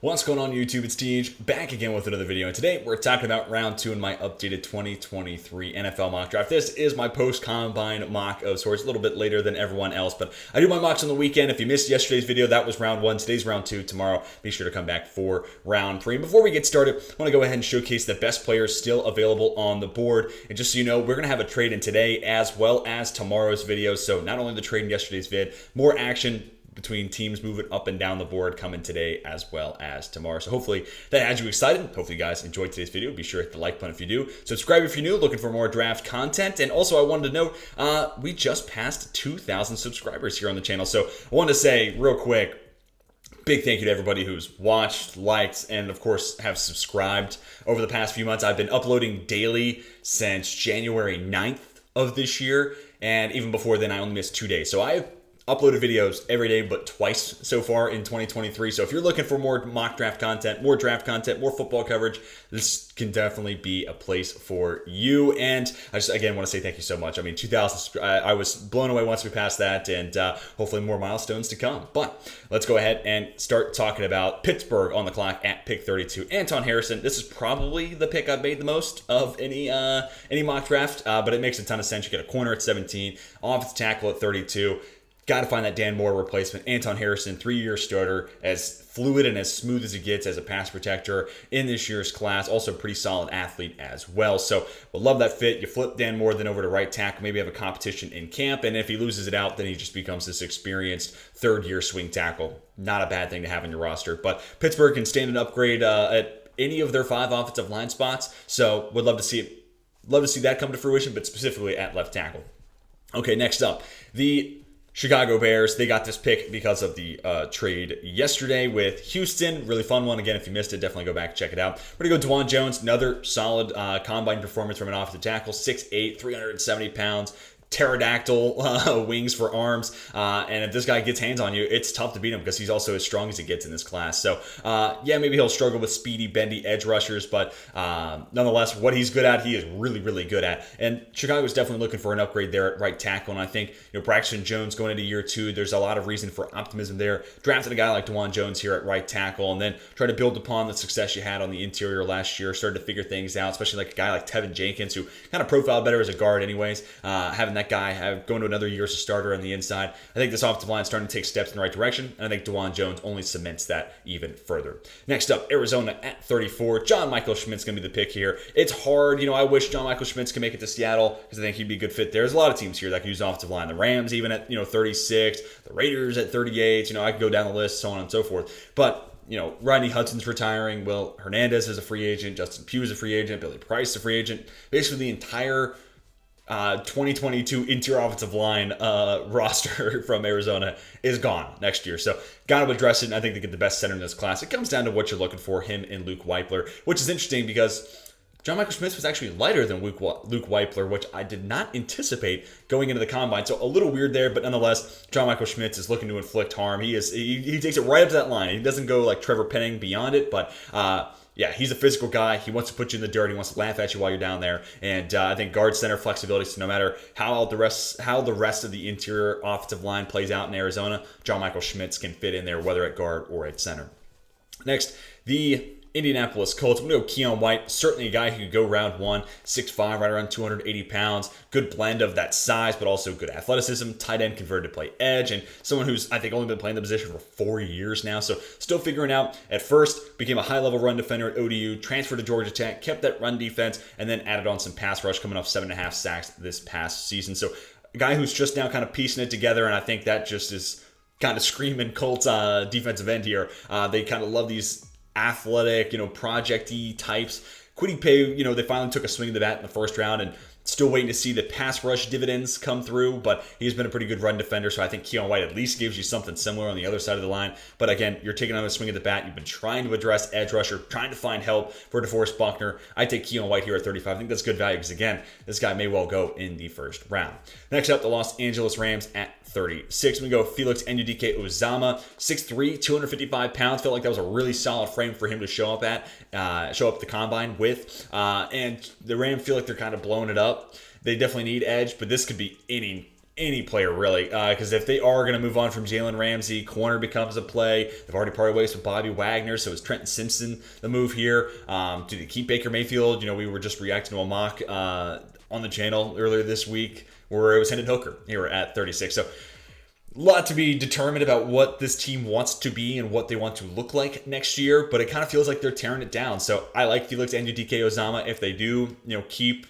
What's going on YouTube? It's Tej, back again with another video, and today we're talking about round 2 in my updated 2023 NFL mock draft. This is my post-combine mock of sorts, a little bit later than everyone else, but I do my mocks on the weekend. If you missed yesterday's video, that was round 1. Today's round 2. Tomorrow, be sure to come back for round 3. And before we get started, I want to go ahead and showcase the best players still available on the board. And just so you know, we're going to have a trade in today as well as tomorrow's video. So not only the trade in yesterday's vid, more action between teams moving up and down the board coming today as well as tomorrow. So hopefully that has you excited. Hopefully you guys enjoyed today's video. Be sure to hit the like button if you do. Subscribe if you're new, looking for more draft content. And also I wanted to note, we just passed 2,000 subscribers here on the channel. So I wanted to say real quick, big thank you to everybody who's watched, liked, and of course have subscribed over the past few months. I've been uploading daily since January 9th of this year. And even before then, I only missed 2 days. So I've uploaded videos every day but twice so far in 2023. So if you're looking for more mock draft content, more draft content, more football coverage, this can definitely be a place for you. And I just, again, want to say thank you so much. I mean, 2,000, I was blown away once we passed that, and hopefully more milestones to come. But let's go ahead and start talking about Pittsburgh on the clock at pick 32. Anton Harrison, this is probably the pick I've made the most of any mock draft, but it makes a ton of sense. You get a corner at 17, offensive tackle at 32. Got to find that Dan Moore replacement. Anton Harrison, 3-year starter, as fluid and as smooth as he gets as a pass protector in this year's class. Also a pretty solid athlete as well. So we'll love that fit. You flip Dan Moore then over to right tackle. Maybe have a competition in camp. And if he loses it out, then he just becomes this experienced 3rd-year swing tackle. Not a bad thing to have in your roster. But Pittsburgh can stand an upgrade at any of their 5 offensive line spots. So would love to see it. Love to see that come to fruition, but specifically at left tackle. Okay, next up. The Chicago Bears, they got this pick because of the trade yesterday with Houston. Really fun one. Again, if you missed it, definitely go back and check it out. We're going to go Dwan Jones, another solid combine performance from an offensive tackle, 6'8", 370 pounds. Pterodactyl wings for arms, and if this guy gets hands on you, it's tough to beat him because he's also as strong as he gets in this class. So yeah, maybe he'll struggle with speedy, bendy edge rushers, but nonetheless, what he's good at, he is really, really good at. And Chicago's definitely looking for an upgrade there at right tackle, and I think Braxton Jones going into year 2, there's a lot of reason for optimism there. Drafted a guy like Dwan Jones here at right tackle, and then try to build upon the success you had on the interior last year, started to figure things out, especially like a guy like Tevin Jenkins, who kind of profiled better as a guard anyways, having that guy going to another year as a starter on the inside. I think this offensive line is starting to take steps in the right direction, and I think Dwan Jones only cements that even further. Next up, Arizona at 34. John Michael Schmidt's going to be the pick here. It's hard. I wish John Michael Schmidt's could make it to Seattle because I think he'd be a good fit there. There's a lot of teams here that can use offensive line. The Rams even at 36, the Raiders at 38. I could go down the list, so on and so forth. But Rodney Hudson's retiring. Will Hernandez is a free agent. Justin Pugh is a free agent. Billy Price is a free agent. Basically, the entire 2022 interior offensive line roster from Arizona is gone next year. So got to address it, and I think they get the best center in this class. It comes down to what you're looking for, him and Luke Weipler, which is interesting because John Michael Schmitz was actually lighter than Luke Weipler, which I did not anticipate going into the combine. So a little weird there, but nonetheless, John Michael Schmitz is looking to inflict harm. He takes it right up to that line. He doesn't go like Trevor Penning beyond it, but yeah, he's a physical guy. He wants to put you in the dirt. He wants to laugh at you while you're down there. And I think guard center flexibility. So no matter how the rest of the interior offensive line plays out in Arizona, John Michael Schmitz can fit in there, whether at guard or at center. Next, the Indianapolis Colts. I'm going to go Keon White. Certainly a guy who could go round 1, 6'5", right around 280 pounds. Good blend of that size, but also good athleticism. Tight end converted to play edge, and someone who's, I think, only been playing the position for 4 years now. So still figuring out. At first, became a high-level run defender at ODU, transferred to Georgia Tech, kept that run defense, and then added on some pass rush, coming off 7.5 sacks this past season. So a guy who's just now kind of piecing it together, and I think that just is kind of screaming Colts defensive end here. They kind of love these athletic, project-y types. Kwity Paye, they finally took a swing of the bat in the first round, and still waiting to see the pass rush dividends come through, but he's been a pretty good run defender, so I think Keon White at least gives you something similar on the other side of the line. But again, you're taking on a swing of the bat. You've been trying to address edge rusher, trying to find help for DeForest Buckner. I take Keon White here at 35. I think that's good value because, again, this guy may well go in the first round. Next up, the Los Angeles Rams at 36. We go Felix Enudike-Uzama, 6'3", 255 pounds. Felt like that was a really solid frame for him to show up at the combine with. And the Rams feel like they're kind of blowing it up. They definitely need edge, but this could be any any player really, because if they are going to move on from Jalen Ramsey, corner becomes a play. They've already parted ways with Bobby Wagner, so is Trenton Simpson the move here? Do they keep Baker Mayfield? We were just reacting to a mock on the channel earlier this week where it was Hendon Hooker here at 36. So a lot to be determined about what this team wants to be and what they want to look like next year, but it kind of feels like they're tearing it down. So I like Felix Anudike-Uzomah if they do, keep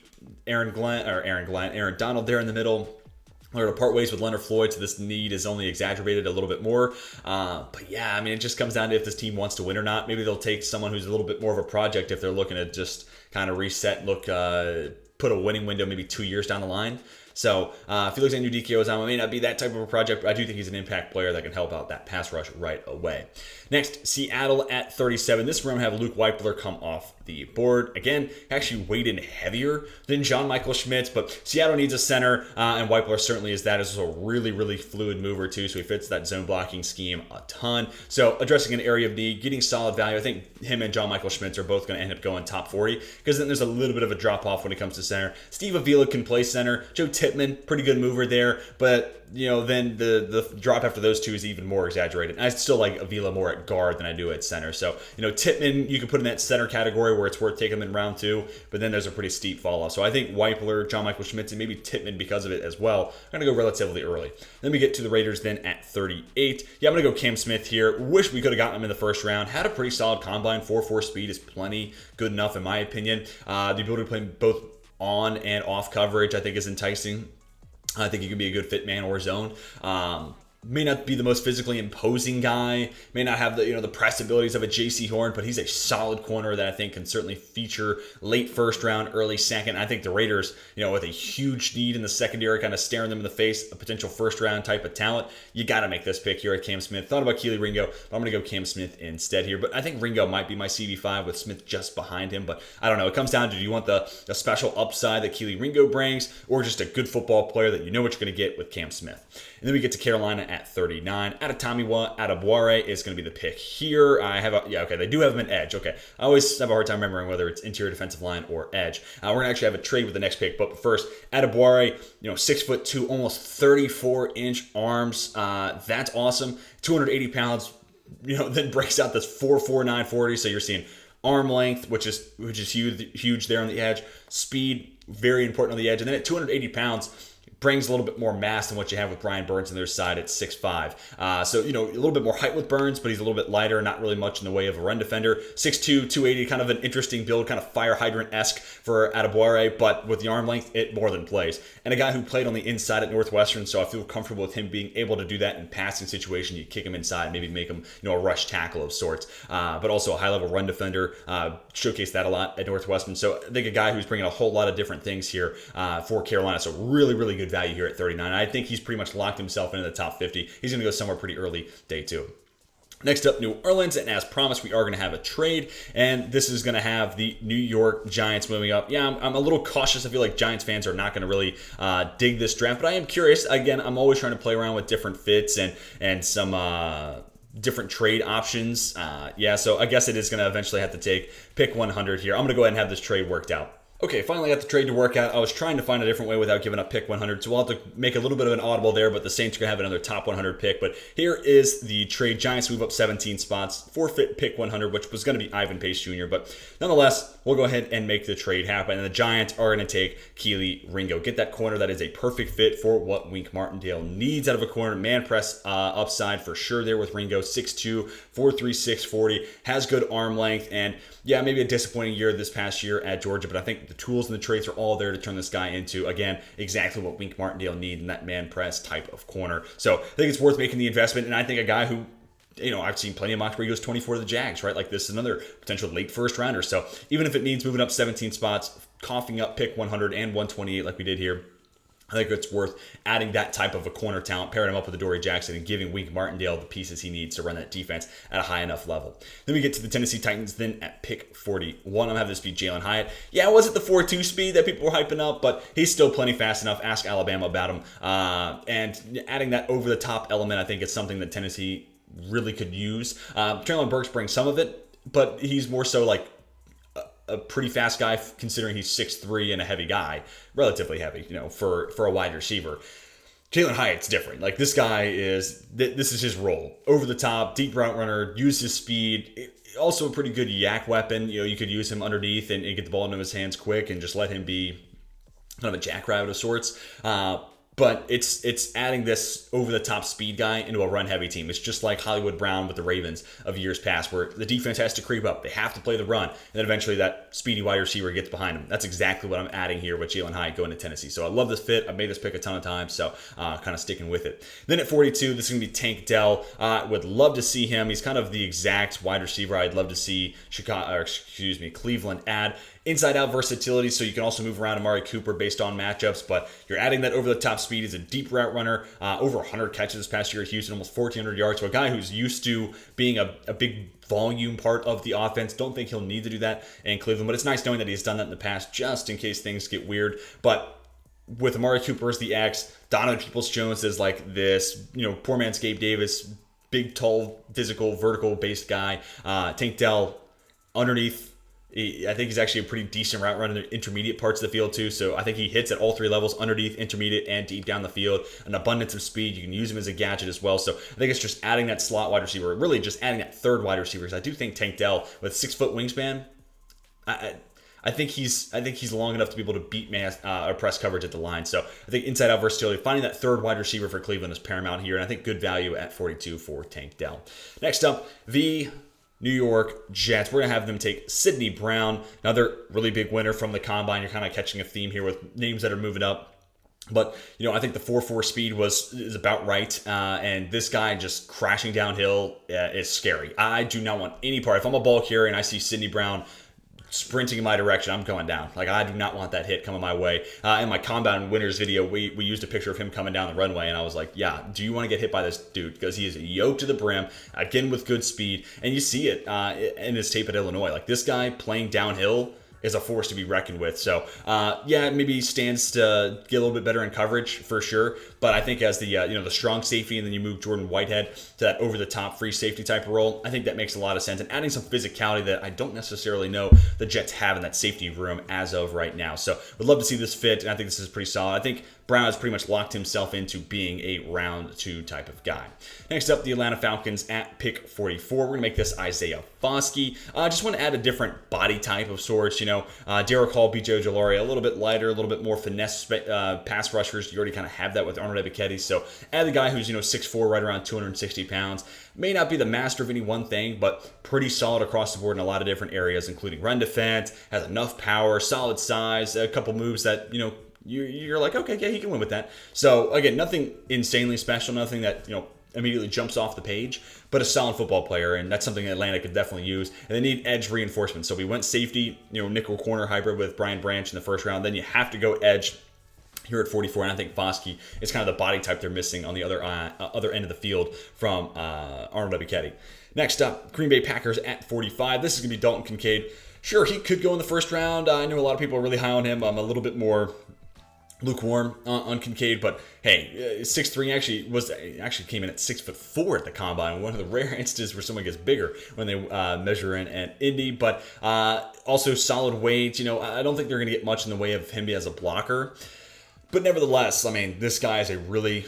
Aaron Donald there in the middle. They're going to part ways with Leonard Floyd, so this need is only exacerbated a little bit more. But yeah, it just comes down to if this team wants to win or not. Maybe they'll take someone who's a little bit more of a project if they're looking to just kind of reset, put a winning window maybe 2 years down the line. So Felix Anudike-Uzomah may not be that type of a project, but I do think he's an impact player that can help out that pass rush right away. Next, Seattle at 37. This room have Luke Weipler come off the board. Again, actually weighted heavier than John Michael Schmitz, but Seattle needs a center, and Weipler certainly is that. Is a really, really fluid mover too, so he fits that zone blocking scheme a ton. So addressing an area of need, getting solid value. I think him and John Michael Schmitz are both going to end up going top 40, because then there's a little bit of a drop off when it comes to center. Steve Avila can play center. Joe Tippmann, pretty good mover there, but then the drop after those two is even more exaggerated. I still like Avila more at guard than I do at center. So, Tippmann, you can put in that center category where it's worth taking him in round 2, but then there's a pretty steep fall off. So I think Weipler, John Michael Schmitz, and maybe Tippmann because of it as well, are going to go relatively early. Then we get to the Raiders then at 38. Yeah, I'm going to go Cam Smith here. Wish we could have gotten him in the first round. Had a pretty solid combine. 4.4 speed is plenty good enough in my opinion. The ability to play both on and off coverage I think is enticing. I think he could be a good fit man or zone. May not be the most physically imposing guy, may not have the press abilities of a J.C. Horn, but he's a solid corner that I think can certainly feature late first round, early second. I think the Raiders, with a huge need in the secondary, kind of staring them in the face, a potential first round type of talent, you got to make this pick here at Cam Smith. Thought about Keely Ringo, but I'm going to go Cam Smith instead here. But I think Ringo might be my CB5 with Smith just behind him, but I don't know. It comes down to, do you want the special upside that Keely Ringo brings, or just a good football player that you know what you're going to get with Cam Smith? And then we get to Carolina at 39. Adebawore is going to be the pick here. They do have him an edge. Okay, I always have a hard time remembering whether it's interior defensive line or edge. We're going to actually have a trade with the next pick, but first, Adebawore, 6'2", almost 34-inch arms. That's awesome. 280 pounds. Then breaks out this 4.4 940. So you're seeing arm length, which is huge there on the edge. Speed, very important on the edge, and then at 280 pounds. Brings a little bit more mass than what you have with Brian Burns on their side at 6'5". So, a little bit more height with Burns, but he's a little bit lighter, not really much in the way of a run defender. 6'2", 280, kind of an interesting build, kind of fire hydrant-esque for Adebawore, but with the arm length, it more than plays. And a guy who played on the inside at Northwestern, so I feel comfortable with him being able to do that in passing situation. You kick him inside, maybe make him, a rush tackle of sorts, but also a high-level run defender. Showcased that a lot at Northwestern. So I think a guy who's bringing a whole lot of different things here for Carolina. So really, really good value here at 39. I think he's pretty much locked himself into the top 50. He's going to go somewhere pretty early day 2. Next up, New Orleans, and as promised, we are going to have a trade, and this is going to have the New York Giants moving up. Yeah, I'm a little cautious. I feel like Giants fans are not going to really dig this draft, but I am curious. Again, I'm always trying to play around with different fits and some different trade options. So I guess it is going to eventually have to take pick 100 here. I'm going to go ahead and have this trade worked out. Okay, finally got the trade to work out. I was trying to find a different way without giving up pick 100, so we'll have to make a little bit of an audible there, but the Saints are going to have another top 100 pick. But here is the trade. Giants move up 17 spots, forfeit pick 100, which was going to be Ivan Pace Jr., but nonetheless, we'll go ahead and make the trade happen, and the Giants are going to take Keely Ringo. Get that corner that is a perfect fit for what Wink Martindale needs out of a corner. Man press upside for sure there with Ringo, 6'2", 4'3", 640, has good arm length, and yeah, maybe a disappointing year this past year at Georgia, but I think the tools and the traits are all there to turn this guy into, again, exactly what Wink Martindale needs in that man press type of corner. So I think it's worth making the investment, and I think a guy who, I've seen plenty of mocks where he goes 24 to the Jags, right? Like this is another potential late first rounder. So even if it means moving up 17 spots, coughing up pick 100 and 128 like we did here, I think it's worth adding that type of a corner talent, pairing him up with Adoree Jackson, and giving Wink Martindale the pieces he needs to run that defense at a high enough level. Then we get to the Tennessee Titans. Then at pick 41, I'm having this be Jalen Hyatt. Yeah, it wasn't the 4.2 speed that people were hyping up, but he's still plenty fast enough. Ask Alabama about him. And adding that over-the-top element, I think it's something that Tennessee really could use. Traylon Burks brings some of it, but he's more so like a pretty fast guy considering he's 6'3" and a heavy guy, relatively heavy, for a wide receiver. Jalen Hyatt's different. Like, this guy this is his role. Over the top, deep route runner, use his speed. Also a pretty good yak weapon. You know, you could use him underneath and get the ball into his hands quick and just let him be kind of a jackrabbit of sorts. But it's adding this over-the-top speed guy into a run-heavy team. It's just like Hollywood Brown with the Ravens of years past, where the defense has to creep up. They have to play the run, and then eventually that speedy wide receiver gets behind him. That's exactly what I'm adding here with Jalen Hyatt going to Tennessee. So I love this fit. I've made this pick a ton of times, so kind of sticking with it. Then at 42, this is going to be Tank Dell. Would love to see him. He's kind of the exact wide receiver I'd love to see Cleveland add. Inside-out versatility, so you can also move around Amari Cooper based on matchups, but you're adding that over-the-top speed. He's a deep route runner, over 100 catches this past year at Houston, almost 1,400 yards. So a guy who's used to being a big volume part of the offense. Don't think he'll need to do that in Cleveland, but it's nice knowing that he's done that in the past just in case things get weird. But with Amari Cooper as the X, Donovan Peoples-Jones is like this, poor man's Gabe Davis, big, tall, physical, vertical-based guy. Tank Dell underneath. I think he's actually a pretty decent route runner in the intermediate parts of the field too. So I think he hits at all three levels, underneath, intermediate, and deep down the field. An abundance of speed. You can use him as a gadget as well. So I think it's just adding that slot wide receiver, really just adding that third wide receiver. Because I do think Tank Dell with 6-foot wingspan, I think he's long enough to be able to beat or press coverage at the line. So I think inside-out versatility, finding that third wide receiver for Cleveland is paramount here, and I think good value at 42 for Tank Dell. Next up, the New York Jets. We're going to have them take Sidney Brown, another really big winner from the Combine. You're kind of catching a theme here with names that are moving up. But, I think the 4.4 speed is about right. And this guy just crashing downhill is scary. I do not want any part. If I'm a ball carrier and I see Sidney Brown sprinting in my direction, I'm going down. Like, I do not want that hit coming my way. In my Combine Winners video, we used a picture of him coming down the runway, and I was like, yeah, do you want to get hit by this dude? Because he is yoked to the brim, again with good speed, and you see it in his tape at Illinois. Like, this guy playing downhill is a force to be reckoned with. So, maybe he stands to get a little bit better in coverage for sure. But I think as the strong safety, and then you move Jordan Whitehead to that over-the-top free safety type of role, I think that makes a lot of sense. And adding some physicality that I don't necessarily know the Jets have in that safety room as of right now. So, would love to see this fit, and I think this is pretty solid. I think Brown has pretty much locked himself into being a round 2 type of guy. Next up, the Atlanta Falcons at pick 44. We're going to make this Isaiah Foskey. Just want to add a different body type of sorts. Derek Hall, B.J. Ojulari, a little bit lighter, a little bit more finesse pass rushers. You already kind of have that with Arnold Ebiketie. So add the guy who's 6'4", right around 260 pounds. May not be the master of any one thing, but pretty solid across the board in a lot of different areas, including run defense, has enough power, solid size, a couple moves that, you're like, okay, yeah, he can win with that. So, again, nothing insanely special, nothing that, immediately jumps off the page, but a solid football player, and that's something Atlanta could definitely use. And they need edge reinforcement. So we went safety, nickel corner hybrid with Brian Branch in the first round. Then you have to go edge here at 44, and I think Foskey is kind of the body type they're missing on the other end of the field from Arnold Ebiketie. Next up, Green Bay Packers at 45. This is going to be Dalton Kincaid. Sure, he could go in the first round. I know a lot of people are really high on him. I'm a little bit more lukewarm on Kincaid, but hey, 6'3" actually came in at 6'4" at the Combine. One of the rare instances where someone gets bigger when they measure in at Indy, but also solid weight. I don't think they're going to get much in the way of him as a blocker. But nevertheless, I mean, this guy is a really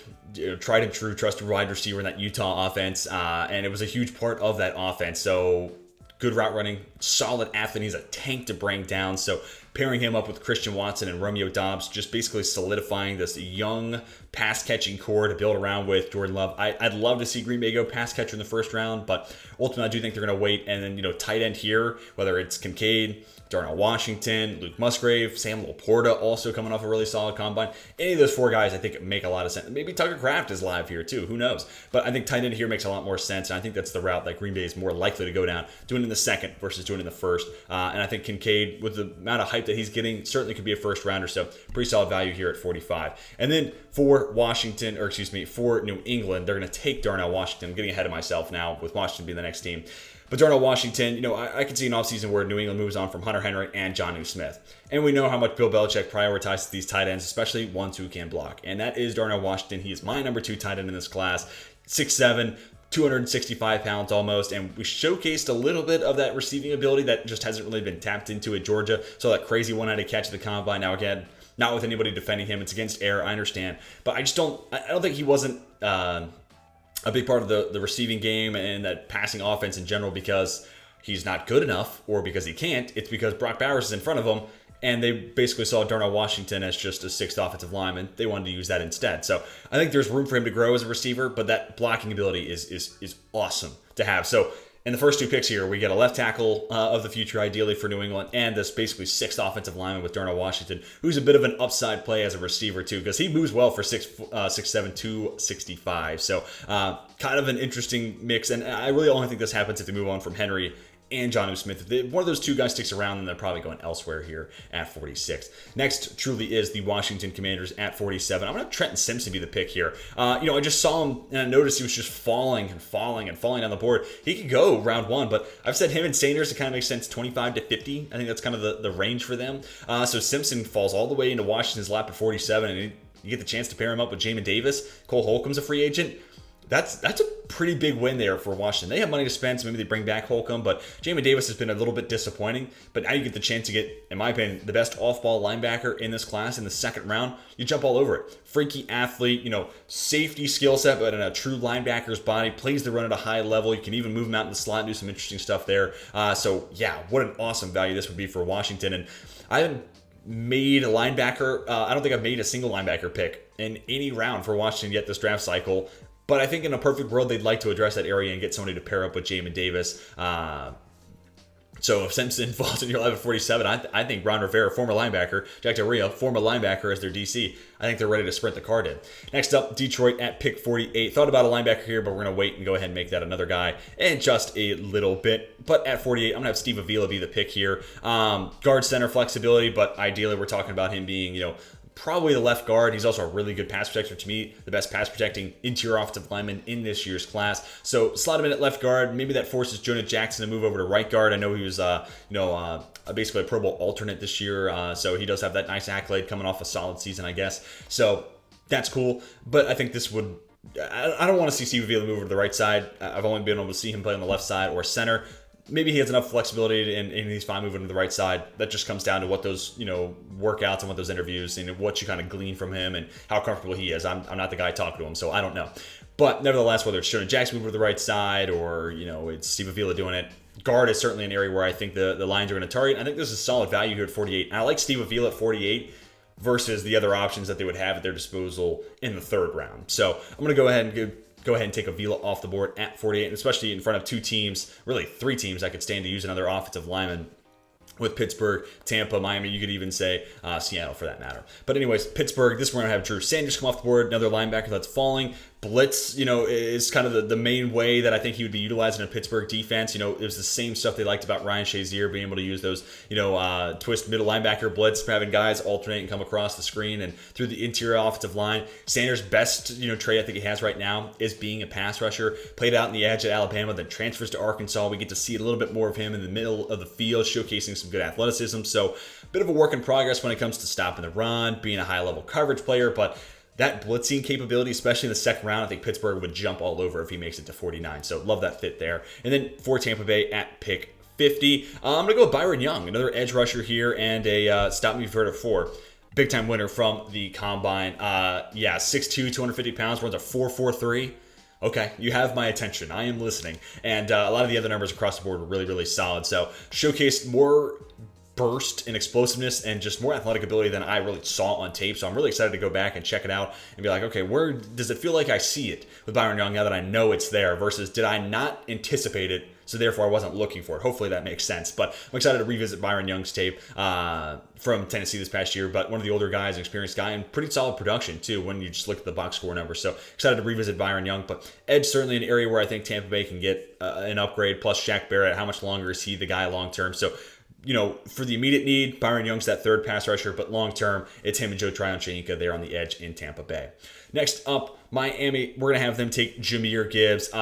tried and true, trusted wide receiver in that Utah offense, and it was a huge part of that offense. So good route running, solid athlete. He's a tank to bring down. So pairing him up with Christian Watson and Romeo Doubs, just basically solidifying this young pass-catching core to build around with Jordan Love. I'd love to see Green Bay go pass catcher in the first round, but ultimately I do think they're going to wait. And then, tight end here, whether it's Kincaid, Darnell Washington, Luke Musgrave, Sam Laporta also coming off a really solid Combine. Any of those four guys I think make a lot of sense. Maybe Tucker Kraft is live here too. Who knows? But I think tight end here makes a lot more sense, and I think that's the route that Green Bay is more likely to go down, doing it in the second versus doing it in the first. And I think Kincaid, with the amount of hype that he's getting, certainly could be a first rounder. So pretty solid value here at 45. And then for New England, they're going to take Darnell Washington. I'm getting ahead of myself now with Washington being the next team. But Darnell Washington, I could see an offseason where New England moves on from Hunter Henry and Jonnu Smith. And we know how much Bill Belichick prioritizes these tight ends, especially ones who can block. And that is Darnell Washington. He is my number 2 tight end in this class. 6'7", 265 pounds almost. And we showcased a little bit of that receiving ability that just hasn't really been tapped into at Georgia. So that crazy one-handed catch at the Combine. Now, again, not with anybody defending him. It's against air, I understand. But I don't think he wasn't a big part of the receiving game and that passing offense in general because he's not good enough or because he can't. It's because Brock Bowers is in front of him, and they basically saw Darnell Washington as just a sixth offensive lineman. They wanted to use that instead. So I think there's room for him to grow as a receiver, but that blocking ability is awesome to have. So in the first two picks here, we get a left tackle of the future, ideally for New England, and this basically sixth offensive lineman with Darnell Washington, who's a bit of an upside play as a receiver too, because he moves well for 6'7", 265. So kind of an interesting mix, and I really only think this happens if they move on from Henry and Jonnu Smith. If one of those two guys sticks around, then they're probably going elsewhere here at 46. Next truly is the Washington Commanders at 47. I'm going to have Trenton Simpson be the pick here. I just saw him and I noticed he was just falling down the board. He could go round one, but I've said him and Sanders to kind of make sense 25 to 50. I think that's kind of the range for them. So Simpson falls all the way into Washington's lap at 47, and you get the chance to pair him up with Jamin Davis. Cole Holcomb's a free agent. That's a pretty big win there for Washington. They have money to spend, so maybe they bring back Holcomb, but Jamin Davis has been a little bit disappointing. But now you get the chance to get, in my opinion, the best off-ball linebacker in this class in the second round. You jump all over it. Freaky athlete, safety skill set, but in a true linebacker's body, plays the run at a high level. You can even move him out in the slot and do some interesting stuff there. What an awesome value this would be for Washington. And I haven't made a linebacker. I don't think I've made a single linebacker pick in any round for Washington yet this draft cycle. But I think in a perfect world, they'd like to address that area and get somebody to pair up with Jamin Davis. So if Simpson falls in your 11-47, I think Ron Rivera, former linebacker, Jack Del Rio, former linebacker as their DC, I think they're ready to sprint the card in. Next up, Detroit at pick 48. Thought about a linebacker here, but we're going to wait and go ahead and make that another guy in just a little bit. But at 48, I'm going to have Steve Avila be the pick here. Guard center flexibility, but ideally we're talking about him being, probably the left guard. He's also a really good pass protector. To me, the best pass protecting interior offensive lineman in this year's class. So slot him in at left guard. Maybe that forces Jonah Jackson to move over to right guard. I know he was, basically a Pro Bowl alternate this year. So he does have that nice accolade coming off a solid season, I guess. So that's cool. But I think this would, I don't want to see Steve Avila move over to the right side. I've only been able to see him play on the left side or center. Maybe he has enough flexibility and he's fine moving to the right side. That just comes down to what those, workouts and what those interviews and what you kind of glean from him and how comfortable he is. I'm not the guy talking to him, so I don't know. But nevertheless, whether it's Jonah Jackson moving to the right side or, it's Steve Avila doing it, guard is certainly an area where I think the Lions are going to target. I think this is solid value here at 48. And I like Steve Avila at 48 versus the other options that they would have at their disposal in the third round. So I'm going to go ahead and take Avila off the board at 48, and especially in front of two teams, really three teams that could stand to use another offensive lineman with Pittsburgh, Tampa, Miami. You could even say Seattle for that matter. But anyways, Pittsburgh, this we're going to have Drew Sanders come off the board, another linebacker that's falling. Blitz, is kind of the main way that I think he would be utilized in a Pittsburgh defense. It was the same stuff they liked about Ryan Shazier, being able to use those, twist middle linebacker blitz, having guys alternate and come across the screen and through the interior offensive line. Sanders' best, trait I think he has right now is being a pass rusher. Played out in the edge at Alabama, then transfers to Arkansas. We get to see a little bit more of him in the middle of the field, showcasing some good athleticism. So a bit of a work in progress when it comes to stopping the run, being a high-level coverage player, but that blitzing capability, especially in the second round, I think Pittsburgh would jump all over if he makes it to 49. So love that fit there. And then for Tampa Bay at pick 50, I'm going to go with Byron Young, another edge rusher here and a stop me if you've heard of 4. Big time winner from the combine. 6'2", 250 pounds, runs a 4.43. Okay, you have my attention. I am listening. And a lot of the other numbers across the board were really, really solid. So showcased more burst and explosiveness and just more athletic ability than I really saw on tape. So I'm really excited to go back and check it out and be like, okay, where does it feel like I see it with Byron Young now that I know it's there versus did I not anticipate it, so therefore I wasn't looking for it. Hopefully that makes sense. But I'm excited to revisit Byron Young's tape from Tennessee this past year, but one of the older guys, an experienced guy, and pretty solid production too when you just look at the box score numbers. So excited to revisit Byron Young, but edge certainly an area where I think Tampa Bay can get an upgrade, plus Shaq Barrett. How much longer is he the guy long term? So for the immediate need, Byron Young's that third pass rusher, but long term, it's him and Joe Tryon-Shoyinka there on the edge in Tampa Bay. Next up, Miami, we're going to have them take Jahmyr Gibbs. In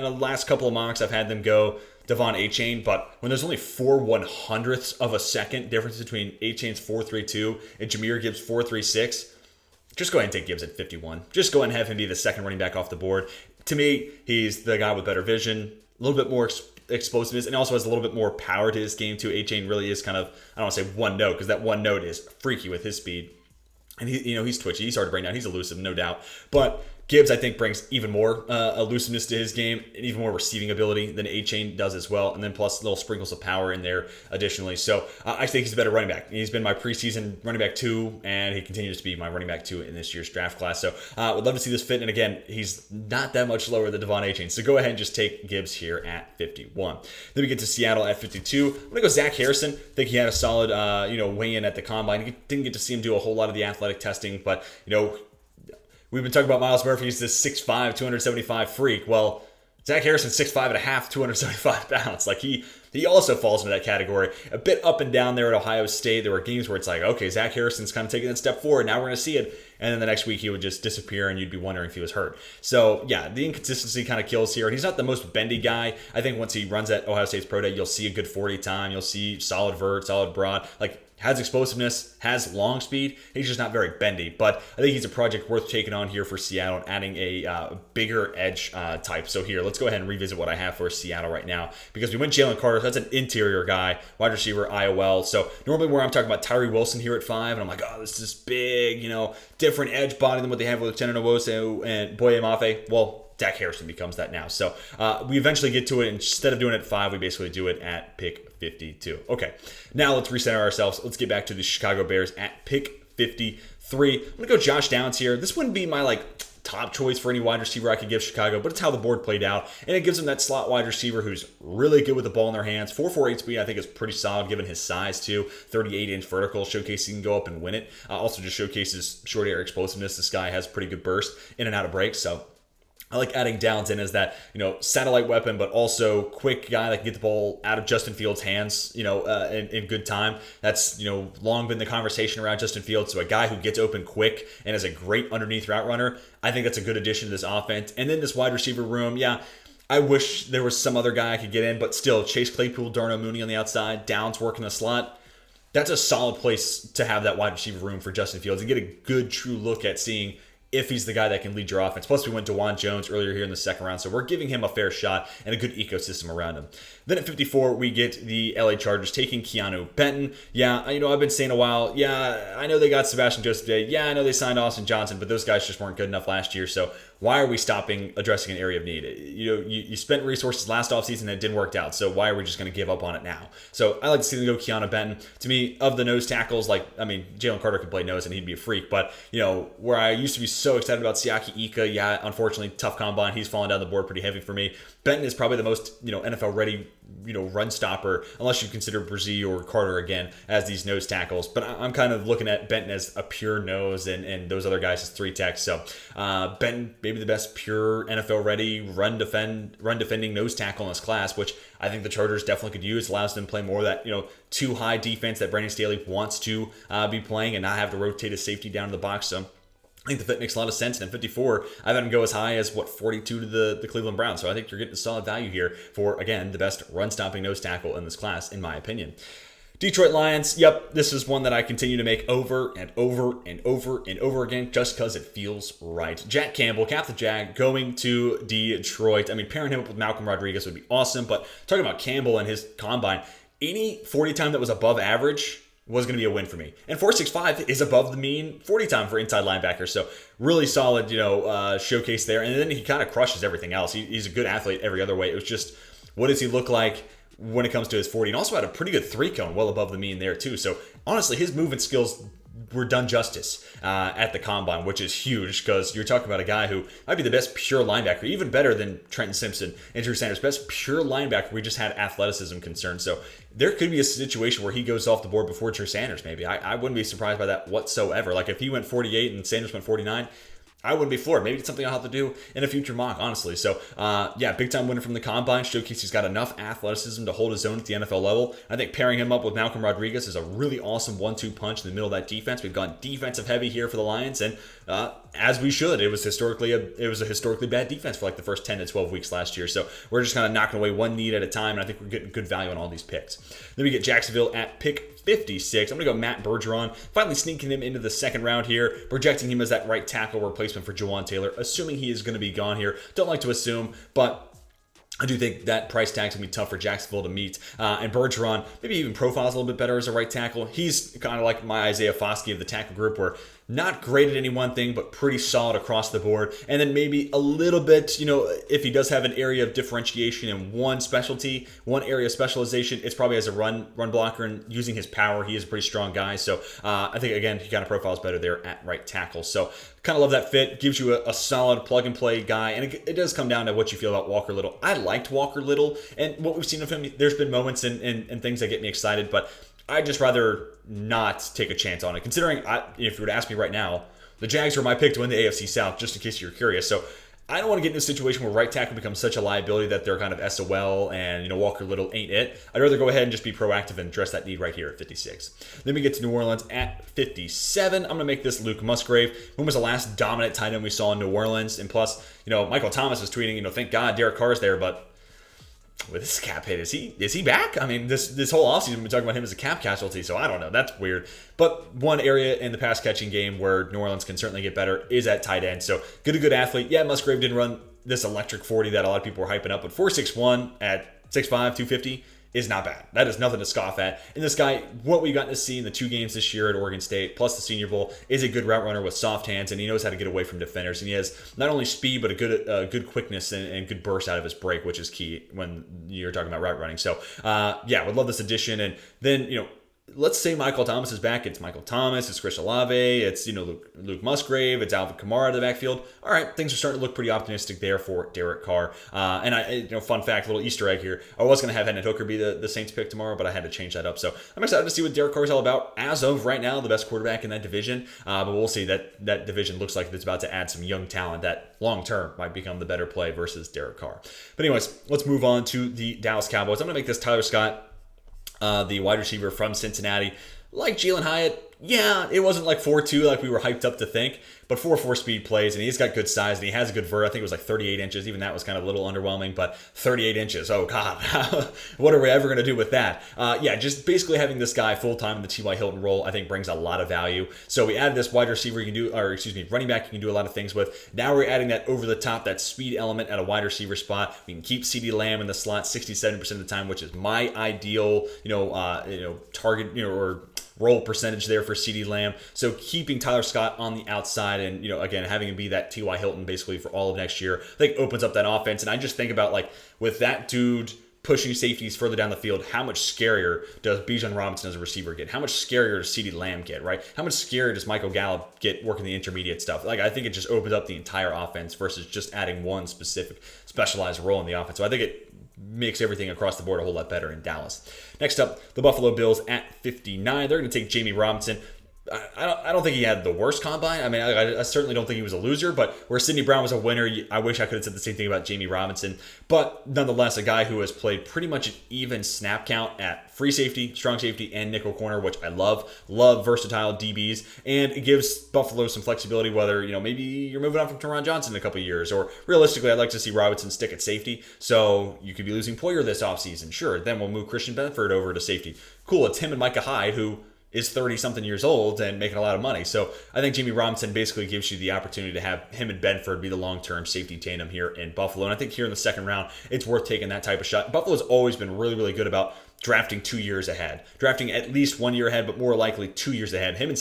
the last couple of mocks, I've had them go Devon Achane, but when there's only 4/100ths of a second difference between Achane's 4.32 and Jahmyr Gibbs' 4.36, just go ahead and take Gibbs at 51. Just go ahead and have him be the second running back off the board. To me, he's the guy with better vision, a little bit more explosiveness, and also has a little bit more power to his game too. A-Chain really is kind of, I don't want to say one note, because that one note is freaky with his speed. And he's twitchy, he's hard to bring down, he's elusive, no doubt. But Gibbs, I think, brings even more elusiveness to his game and even more receiving ability than A-Chain does as well. And then plus little sprinkles of power in there additionally. So I think he's a better running back. He's been my preseason running back 2, and he continues to be my running back 2 in this year's draft class. So would love to see this fit. And again, he's not that much lower than Devon A-Chain. So go ahead and just take Gibbs here at 51. Then we get to Seattle at 52. I'm going to go Zach Harrison. I think he had a solid weigh-in at the combine. He didn't get to see him do a whole lot of the athletic testing, but we've been talking about Myles Murphy. He's this 6'5", 275 freak. Well, Zach Harrison's 6'5 and a half, 275 pounds. Like he also falls into that category. A bit up and down there at Ohio State. There were games where it's like, okay, Zach Harrison's kind of taking that step forward. Now we're going to see it. And then the next week he would just disappear and you'd be wondering if he was hurt. So yeah, the inconsistency kind of kills here. And he's not the most bendy guy. I think once he runs at Ohio State's Pro Day, you'll see a good 40 time. You'll see solid vert, solid broad. Like, has explosiveness, has long speed. He's just not very bendy. But I think he's a project worth taking on here for Seattle and adding a bigger edge type. So here, let's go ahead and revisit what I have for Seattle right now. Because we went Jalen Carter. That's an interior guy, wide receiver, IOL. So normally where I'm talking about Tyree Wilson here at 5, and I'm like, oh, this is big, different edge body than what they have with Lieutenant Owose and Boye Mafe. Well, Zach Harrison becomes that now. So we eventually get to it. Instead of doing it at 5, we basically do it at pick 52. Okay, now let's recenter ourselves. Let's get back to the Chicago Bears at pick 53. I'm going to go Josh Downs here. This wouldn't be my top choice for any wide receiver I could give Chicago, but it's how the board played out. And it gives them that slot wide receiver who's really good with the ball in their hands. 4.48 speed, I think, is pretty solid given his size, too. 38-inch vertical, showcase he can go up and win it. Also just showcases short air explosiveness. This guy has pretty good burst in and out of breaks, so I like adding Downs in as that, satellite weapon, but also quick guy that can get the ball out of Justin Fields' hands, in good time. That's, long been the conversation around Justin Fields. So a guy who gets open quick and is a great underneath route runner, I think that's a good addition to this offense. And then this wide receiver room, yeah, I wish there was some other guy I could get in, but still, Chase Claypool, Darnell Mooney on the outside, Downs working the slot. That's a solid place to have that wide receiver room for Justin Fields and get a good, true look at seeing if he's the guy that can lead your offense. Plus, we went to Juwan Jones earlier here in the second round, so we're giving him a fair shot and a good ecosystem around him. Then at 54, we get the LA Chargers taking Keanu Benton. Yeah, I've been saying a while, yeah, I know they got Sebastian Joseph Day. Yeah, I know they signed Austin Johnson, but those guys just weren't good enough last year, so why are we stopping addressing an area of need? You spent resources last offseason and it didn't work out, so why are we just going to give up on it now? So I like to see them go Keanu Benton. To me, of the nose tackles, Jalen Carter could play nose and he'd be a freak, but, where I used to be so excited about Siaki Ika, yeah, unfortunately, tough combine. He's fallen down the board pretty heavy for me. Benton is probably the most, NFL-ready, run stopper, unless you consider Brzee or Carter again as these nose tackles. But I'm kind of looking at Benton as a pure nose and those other guys as 3 techs. So Benton, maybe the best pure NFL-ready run defending nose tackle in this class, which I think the Chargers definitely could use. Allows them to play more of that, too high defense that Brandon Staley wants to be playing and not have to rotate his safety down to the box. So I think the fit makes a lot of sense. And at 54, I've had him go as high as, 42 to the Cleveland Browns. So I think you're getting a solid value here for, again, the best run-stopping nose tackle in this class, in my opinion. Detroit Lions, yep, this is one that I continue to make over and over and over and over again just because it feels right. Jack Campbell, Captain Jack, going to Detroit. Pairing him up with Malcolm Rodriguez would be awesome. But talking about Campbell and his combine, any 40 time that was above average was going to be a win for me. And 4.65 is above the mean 40 time for inside linebacker. So really solid, showcase there. And then he kind of crushes everything else. He's a good athlete every other way. It was just, what does he look like when it comes to his 40? And also had a pretty good 3-cone, well above the mean there too. So honestly, his movement skills were done justice at the combine, which is huge because you're talking about a guy who might be the best pure linebacker, even better than Trenton Simpson and Drew Sanders. Best pure linebacker. We just had athleticism concerns. So there could be a situation where he goes off the board before Drew Sanders, maybe. I wouldn't be surprised by that whatsoever. Like if he went 48 and Sanders went 49, I wouldn't be floored. Maybe it's something I'll have to do in a future mock, honestly. So, big time winner from the combine. Showcase he's got enough athleticism to hold his own at the NFL level. I think pairing him up with Malcolm Rodriguez is a really awesome 1-2 punch in the middle of that defense. We've gone defensive heavy here for the Lions, and as we should. It was a historically bad defense for the first 10 to 12 weeks last year. So we're just kind of knocking away one need at a time, and I think we're getting good value on all these picks. Then we get Jacksonville at pick 56. I'm going to go Matt Bergeron, finally sneaking him into the second round here, projecting him as that right tackle replacement for Jawan Taylor, assuming he is going to be gone here. Don't like to assume, but I do think that price tag's going to be tough for Jacksonville to meet. And Bergeron, maybe even profiles a little bit better as a right tackle. He's kind of like my Isaiah Foskey of the tackle group, where not great at any one thing, but pretty solid across the board. And then maybe a little bit, if he does have an area of differentiation in one specialty, one area of specialization, it's probably as a run blocker and using his power. He is a pretty strong guy. So I think, again, he kind of profiles better there at right tackle. So kind of love that fit. Gives you a solid plug-and-play guy. And it does come down to what you feel about Walker Little. I liked Walker Little. And what we've seen of him, there's been moments and things that get me excited. But I'd just rather not take a chance on it. Considering, if you were to ask me right now, the Jags are my pick to win the AFC South, just in case you're curious. So I don't want to get in a situation where right tackle becomes such a liability that they're kind of SOL and, Walker Little ain't it. I'd rather go ahead and just be proactive and address that need right here at 56. Then we get to New Orleans at 57. I'm going to make this Luke Musgrave. When was the last dominant tight end we saw in New Orleans? And plus, Michael Thomas was tweeting, thank God Derek Carr's there, but with this cap hit, is he back? I mean, this whole offseason we've been talking about him as a cap casualty, so I don't know. That's weird. But one area in the pass catching game where New Orleans can certainly get better is at tight end. So good athlete. Yeah, Musgrave didn't run this electric 40 that a lot of people were hyping up, but 4.61 at 6'5", 250 is not bad. That is nothing to scoff at. And this guy, what we've gotten to see in the 2 games this year at Oregon State, plus the Senior Bowl, is a good route runner with soft hands, and he knows how to get away from defenders. And he has not only speed, but a good quickness and good burst out of his break, which is key when you're talking about route running. So, would love this addition. And then, let's say Michael Thomas is back. It's Michael Thomas, it's Chris Olave, it's Luke Musgrave, it's Alvin Kamara in the backfield. All right, things are starting to look pretty optimistic there for Derek Carr. Fun fact, little Easter egg here. I was going to have Hendon Hooker be the Saints pick tomorrow, but I had to change that up. So I'm excited to see what Derek Carr is all about. As of right now, the best quarterback in that division. But we'll see. That division looks like it's about to add some young talent that long term might become the better play versus Derek Carr. But anyways, let's move on to the Dallas Cowboys. I'm going to make this Tyler Scott, the wide receiver from Cincinnati. Like Jalen Hyatt, yeah, it wasn't like 4.2 like we were hyped up to think, but 4.4 speed plays, and he's got good size, and he has a good vert. I think it was like 38 inches. Even that was kind of a little underwhelming, but 38 inches. Oh, God. What are we ever going to do with that? Just basically having this guy full-time in the T.Y. Hilton role, I think, brings a lot of value. So we added this wide receiver running back you can do a lot of things with. Now we're adding that over-the-top, that speed element at a wide receiver spot. We can keep CeeDee Lamb in the slot 67% of the time, which is my ideal, target, or roll percentage there for CeeDee Lamb. So keeping Tyler Scott on the outside and, again, having him be that T.Y. Hilton basically for all of next year, I think opens up that offense. And I just think about, with that dude pushing safeties further down the field, how much scarier does Bijan Robinson as a receiver get? How much scarier does CeeDee Lamb get, right? How much scarier does Michael Gallup get working the intermediate stuff? I think it just opens up the entire offense versus just adding one specific specialized role in the offense. So I think it makes everything across the board a whole lot better in Dallas. Next up, the Buffalo Bills at 59. They're going to take Jamie Robinson. I don't think he had the worst combine. I mean, I certainly don't think he was a loser, but where Sidney Brown was a winner, I wish I could have said the same thing about Jamie Robinson. But nonetheless, a guy who has played pretty much an even snap count at free safety, strong safety, and nickel corner, which I love. Love versatile DBs, and it gives Buffalo some flexibility, whether, maybe you're moving on from Teron Johnson in a couple of years, or realistically, I'd like to see Robinson stick at safety. So you could be losing Poyer this offseason. Sure, then we'll move Christian Benford over to safety. Cool, it's him and Micah Hyde, who is 30-something years old and making a lot of money. So I think Jamie Robinson basically gives you the opportunity to have him and Benford be the long-term safety tandem here in Buffalo. And I think here in the second round, it's worth taking that type of shot. Buffalo's always been really, really good about drafting 2 years ahead. Drafting at least 1 year ahead, but more likely 2 years ahead. Them in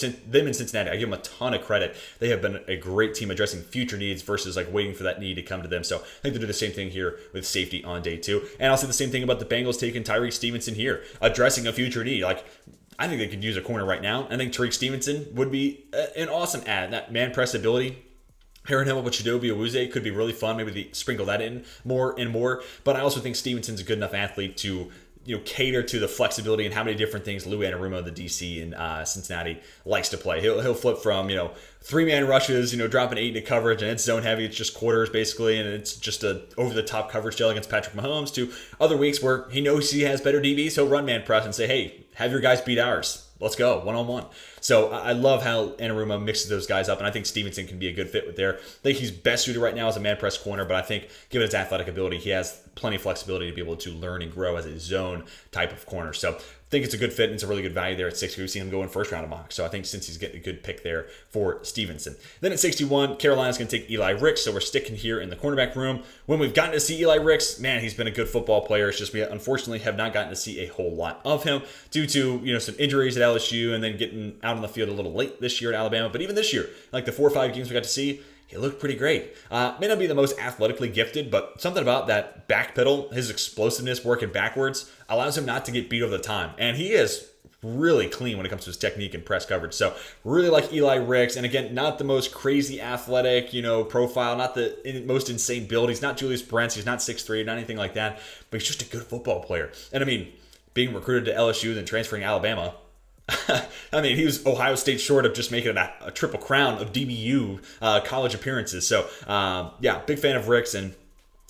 Cincinnati, I give them a ton of credit. They have been a great team addressing future needs versus waiting for that need to come to them. So I think they do the same thing here with safety on day 2. And I'll say the same thing about the Bengals taking Tyreek Stevenson here, addressing a future need. I think they could use a corner right now. I think Tariq Stevenson would be an awesome add. That man press ability, pairing him up with Chidobe Awuzie could be really fun. Maybe they sprinkle that in more and more. But I also think Stevenson's a good enough athlete to cater to the flexibility and how many different things Lou Anarumo, the DC in Cincinnati, likes to play. He'll flip from 3-man rushes, dropping 8 into coverage, and it's zone heavy. It's just quarters basically, and it's just a over the top coverage gel against Patrick Mahomes. To other weeks where he knows he has better DBs, he'll run man press and say, hey, have your guys beat ours. Let's go, 1-on-1. So I love how Anarumo mixes those guys up, and I think Stevenson can be a good fit with there. I think he's best suited right now as a man press corner, but I think given his athletic ability, he has plenty of flexibility to be able to learn and grow as a zone type of corner. So I think it's a good fit, and it's a really good value there at 60. We've seen him go in first round of mock. So I think since he's getting a good pick there for Stevenson. Then at 61, Carolina's going to take Eli Ricks. So we're sticking here in the cornerback room. When we've gotten to see Eli Ricks, man, he's been a good football player. It's just we unfortunately have not gotten to see a whole lot of him due to some injuries at LSU and then getting out on the field a little late this year at Alabama. But even this year, like the 4 or 5 games we got to see, he looked pretty great. May not be the most athletically gifted, but something about that back pedal, his explosiveness working backwards, allows him not to get beat over the time. And he is really clean when it comes to his technique and press coverage. So really like Eli Ricks. And again, not the most crazy athletic, profile, not the most insane build. He's not Julius Brents. He's not 6'3", not anything like that. But he's just a good football player. And I mean, being recruited to LSU, then transferring to Alabama, I mean, he was Ohio State short of just making it a triple crown of DBU college appearances. So, big fan of Ricks and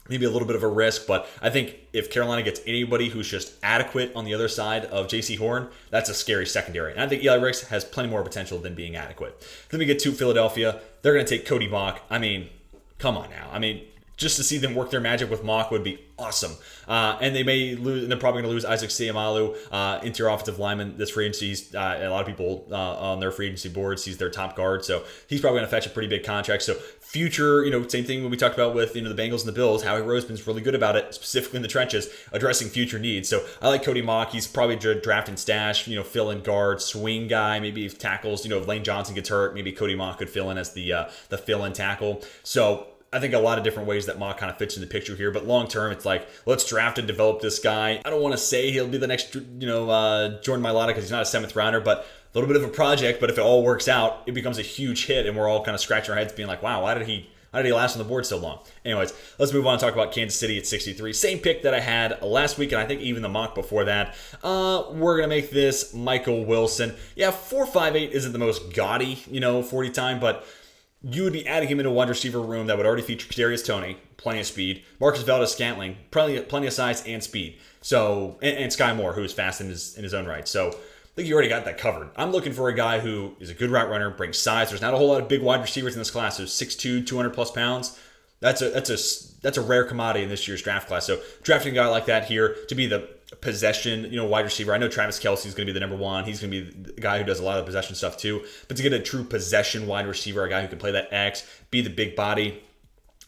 maybe a little bit of a risk. But I think if Carolina gets anybody who's just adequate on the other side of J.C. Horn, that's a scary secondary. And I think Eli Ricks has plenty more potential than being adequate. Then we get to Philadelphia. They're going to take Cody Mock. I mean, come on now. I mean, just to see them work their magic with Mock would be awesome. And they may lose, and they're probably going to lose Isaac Seumalo, interior offensive lineman. This free agency, a lot of people on their free agency boards, he's their top guard. So he's probably going to fetch a pretty big contract. So future, same thing when we talked about with, the Bengals and the Bills. Howie Roseman's really good about it, specifically in the trenches, addressing future needs. So I like Cody Mock. He's probably draft and stash, fill in guard, swing guy. Maybe if tackles, if Lane Johnson gets hurt, maybe Cody Mock could fill in as the fill-in tackle. So I think a lot of different ways that Mock kind of fits in the picture here, but long term, it's like, let's draft and develop this guy. I don't want to say he'll be the next, Jordan Mailata because he's not a 7th rounder, but a little bit of a project. But if it all works out, it becomes a huge hit, and we're all kind of scratching our heads, being like, wow, why did he last on the board so long? Anyways, let's move on and talk about Kansas City at 63. Same pick that I had last week, and I think even the mock before that. We're going to make this Michael Wilson. Yeah, 4.58 isn't the most gaudy, 40 time, but you would be adding him into a wide receiver room that would already feature Kadarius Toney, plenty of speed, Marcus Valdes-Scantling, plenty of size and speed. So, and Sky Moore, who is fast in his own right. So, I think you already got that covered. I'm looking for a guy who is a good route runner, brings size. There's not a whole lot of big wide receivers in this class. There's 6'2", 200 plus pounds. That's a rare commodity in this year's draft class. So drafting a guy like that here to be the possession, wide receiver. I know Travis Kelce is going to be the number one. He's going to be the guy who does a lot of possession stuff too. But to get a true possession wide receiver, a guy who can play that X, be the big body,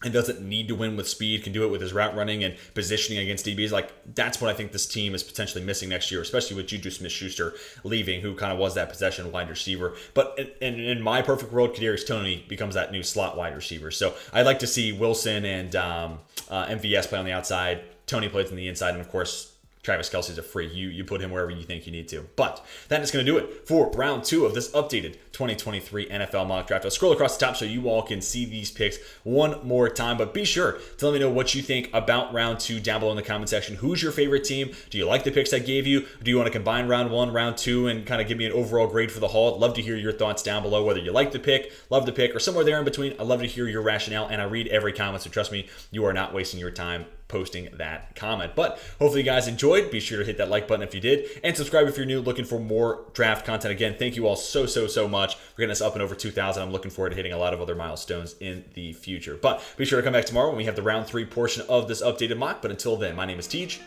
and doesn't need to win with speed, can do it with his route running and positioning against DBs. Like, that's what I think this team is potentially missing next year, especially with Juju Smith-Schuster leaving, who kind of was that possession wide receiver. But in my perfect world, Kadarius Toney becomes that new slot wide receiver. So I'd like to see Wilson and MVS play on the outside. Toney plays on the inside, and of course, Travis Kelce is a freak. You put him wherever you think you need to. But that is going to do it for round 2 of this updated 2023 NFL mock draft. I'll scroll across the top so you all can see these picks one more time. But be sure to let me know what you think about round 2 down below in the comment section. Who's your favorite team? Do you like the picks I gave you? Do you want to combine round 1, round 2, and kind of give me an overall grade for the haul? I'd love to hear your thoughts down below, whether you like the pick, love the pick, or somewhere there in between. I'd love to hear your rationale, and I read every comment, so trust me, you are not wasting your time posting that comment. But hopefully you guys enjoyed. Be sure to hit that like button if you did, and subscribe if you're new looking for more draft content. Again, thank you all so much for getting us up and over 2,000. I'm looking forward to hitting a lot of other milestones in the future. But be sure to come back tomorrow when we have the round 3 portion of this updated mock. But until then, my name is Tej,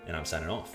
and I'm signing off.